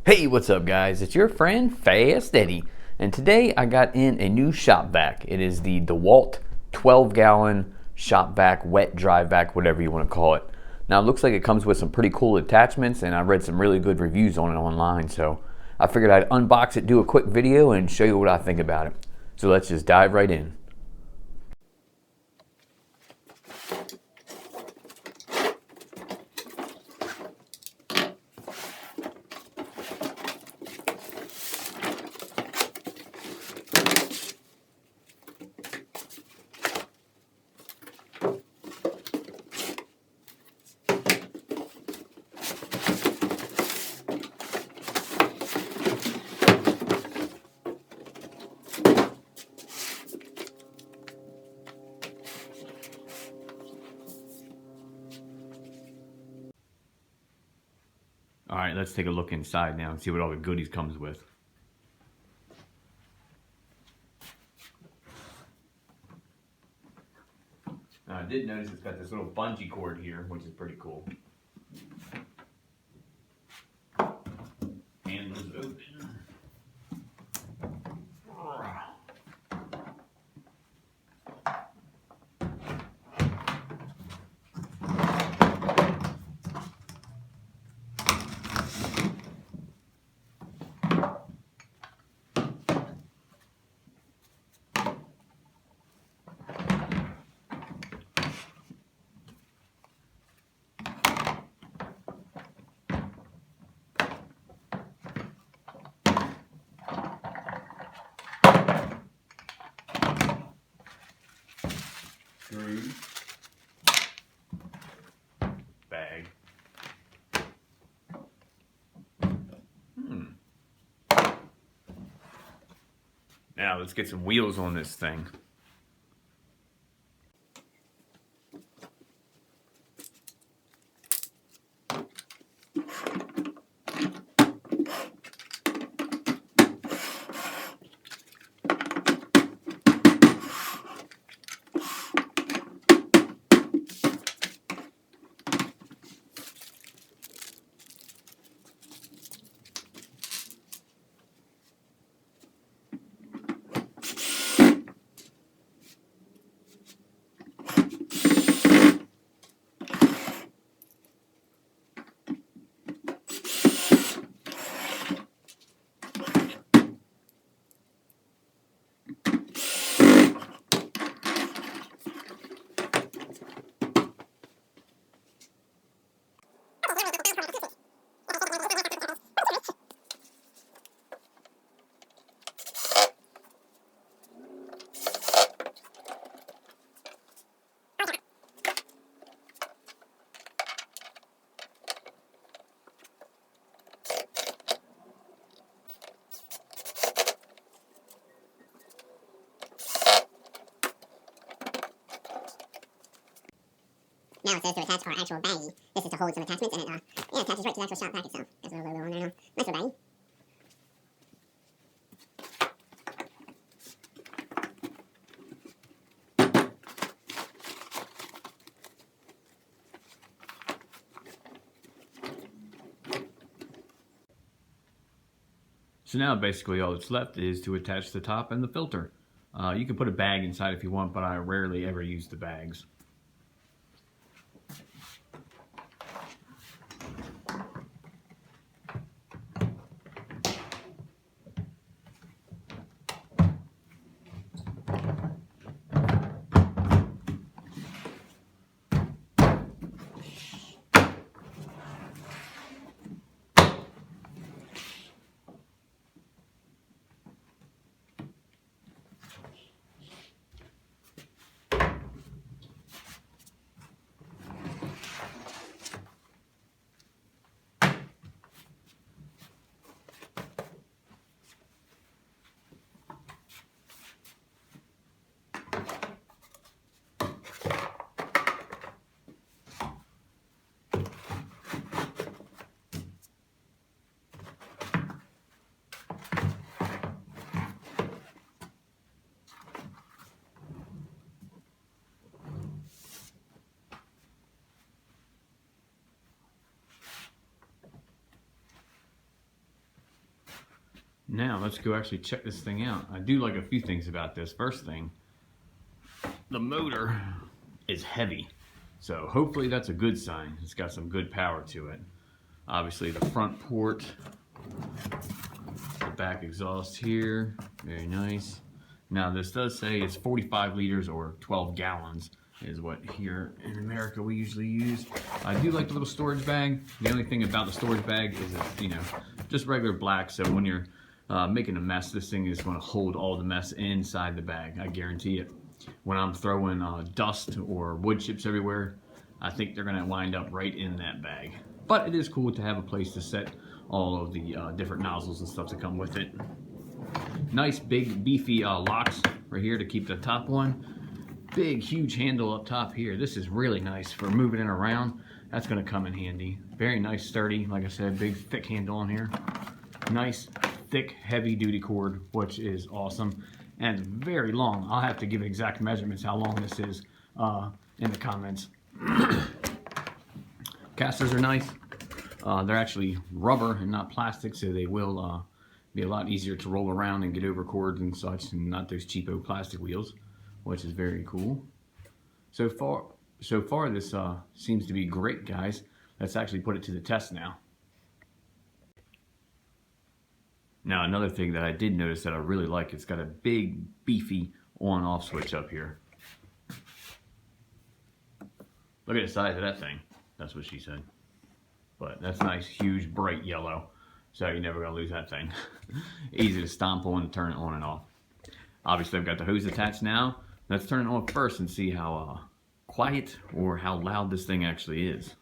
Hey, what's up guys? It's your friend Fast Eddie, and today I got in a new shop vac. It is the DeWalt 12-gallon shop vac, wet dry vac, whatever you want to call it. Now it looks like it comes with some pretty cool attachments, and I read some really good reviews on it online, so I figured I'd unbox it, do a quick video, and show you what I think about it. So let's just dive right in. All right, let's take a look inside now and see what all the goodies comes with. Now I did notice it's got this little bungee cord here, which is pretty cool. Handles open. Screws, bag. Now let's get some wheels on this thing. Now it says to attach our actual baggie. This is to hold some attachments, and it attaches right to the actual shop vac itself. There's a little logo on there now. Nice little baggie. So now basically all that's left is to attach the top and the filter. You can put a bag inside if you want, but I rarely ever use the bags. Now let's go actually check this thing out. I do like a few things about this. First thing, the motor is heavy. So hopefully that's a good sign. It's got some good power to it. Obviously the front port, the back exhaust here, very nice. Now this does say it's 45 liters or 12 gallons is what here in America we usually use. I do like the little storage bag. The only thing about the storage bag is it's, you know, just regular black, so when you're making a mess, this thing is going to hold all the mess inside the bag. I guarantee it. When I'm throwing dust or wood chips everywhere, I think they're going to wind up right in that bag. But it is cool to have a place to set all of the different nozzles and stuff that come with it. Nice big beefy locks right here to keep the top one. Big huge handle up top here. This is really nice for moving it around. That's going to come in handy. Very nice, sturdy, like I said, big thick handle on here. Nice thick heavy duty cord, which is awesome, and very long. I'll have to give exact measurements how long this is in the comments. Casters are nice. They're actually rubber and not plastic, so they will be a lot easier to roll around and get over cords and such, and not those cheapo plastic wheels, which is very cool. So far this seems to be great, guys. Let's actually put it to the test now. Now another thing that I did notice that I really like, it's got a big beefy on-off switch up here. Look at the size of that thing. That's what she said. But that's nice, huge, bright yellow. So you're never gonna lose that thing. Easy to stomp on and turn it on and off. Obviously I've got the hose attached now. Let's turn it on first and see how quiet or how loud this thing actually is.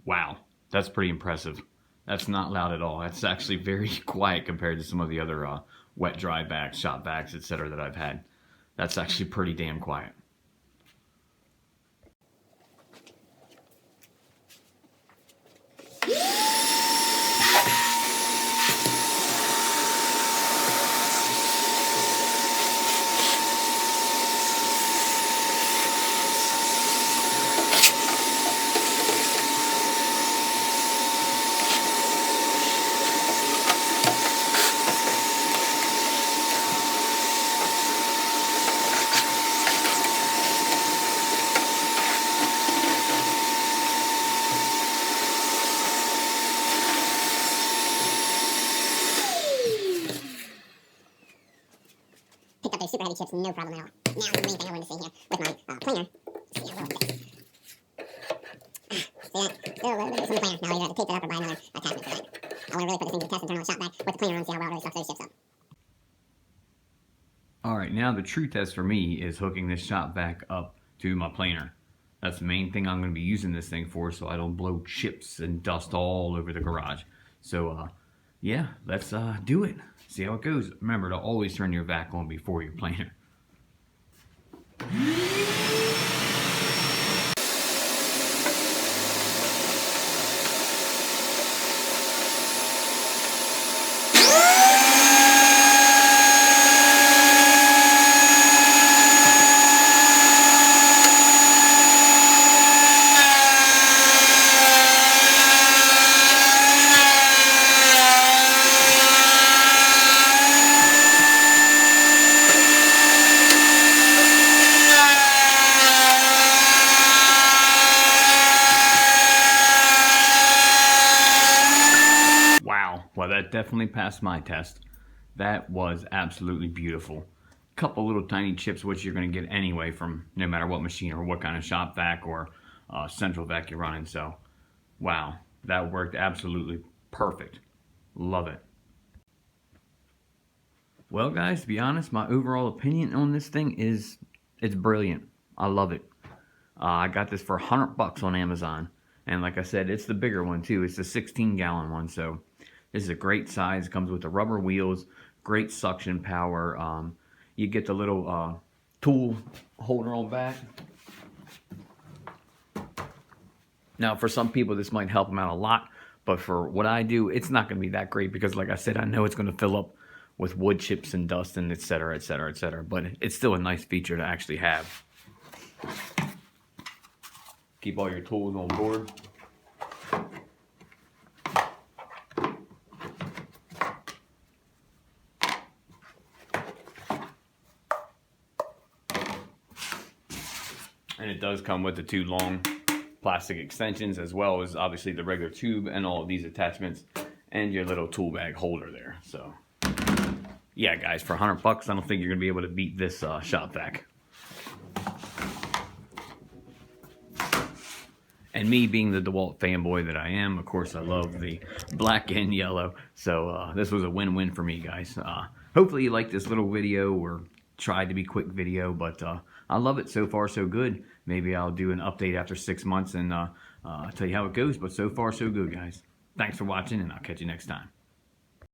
Wow, that's pretty impressive. That's not loud at all. That's actually very quiet compared to some of the other wet dry vacs, shop vacs, etc. that I've had. That's actually pretty damn quiet. Picked up those super heavy chips, no problem at all. Now the main thing I wanted to see here with my planer. See how well it fits. See that? Still a little bit from the planer. Now you have to tape it up or buy another attachment for that. I want to really put this thing to the test and turn on the shop back with the planer on and see how well it really sucks those chips up. Alright, now the true test for me is hooking this shop vac up to my planer. That's the main thing I'm going to be using this thing for, so I don't blow chips and dust all over the garage. So, yeah, let's do it. See how it goes. Remember to always turn your vac on before your planer. Well, that definitely passed my test. That was absolutely beautiful. Couple little tiny chips, which you're going to get anyway from no matter what machine or what kind of shop vac or central vac you're running. So, wow, that worked absolutely perfect. Love it. Well, guys, to be honest, my overall opinion on this thing is it's brilliant. I love it. I got this for $100 on Amazon. And like I said, it's the bigger one too. It's the 16-gallon one. So this is a great size. It comes with the rubber wheels, great suction power. You get the little tool holder on back. Now, for some people, this might help them out a lot. But for what I do, it's not going to be that great because, like I said, I know it's going to fill up with wood chips and dust and et cetera, et cetera, et cetera. But it's still a nice feature to actually have. Keep all your tools on board. And it does come with the 2 long plastic extensions, as well as obviously the regular tube and all of these attachments and your little tool bag holder there. So yeah, guys, for $100 I don't think you're gonna be able to beat this shop vac. And me being the DeWalt fanboy that I am, of course I love the black and yellow, so this was a win-win for me, guys. Hopefully you liked this little video, or tried to be quick video, but I love it. So far so good. Maybe I'll do an update after 6 months and tell you how it goes, but so far so good, guys. Thanks for watching, and I'll catch you next time.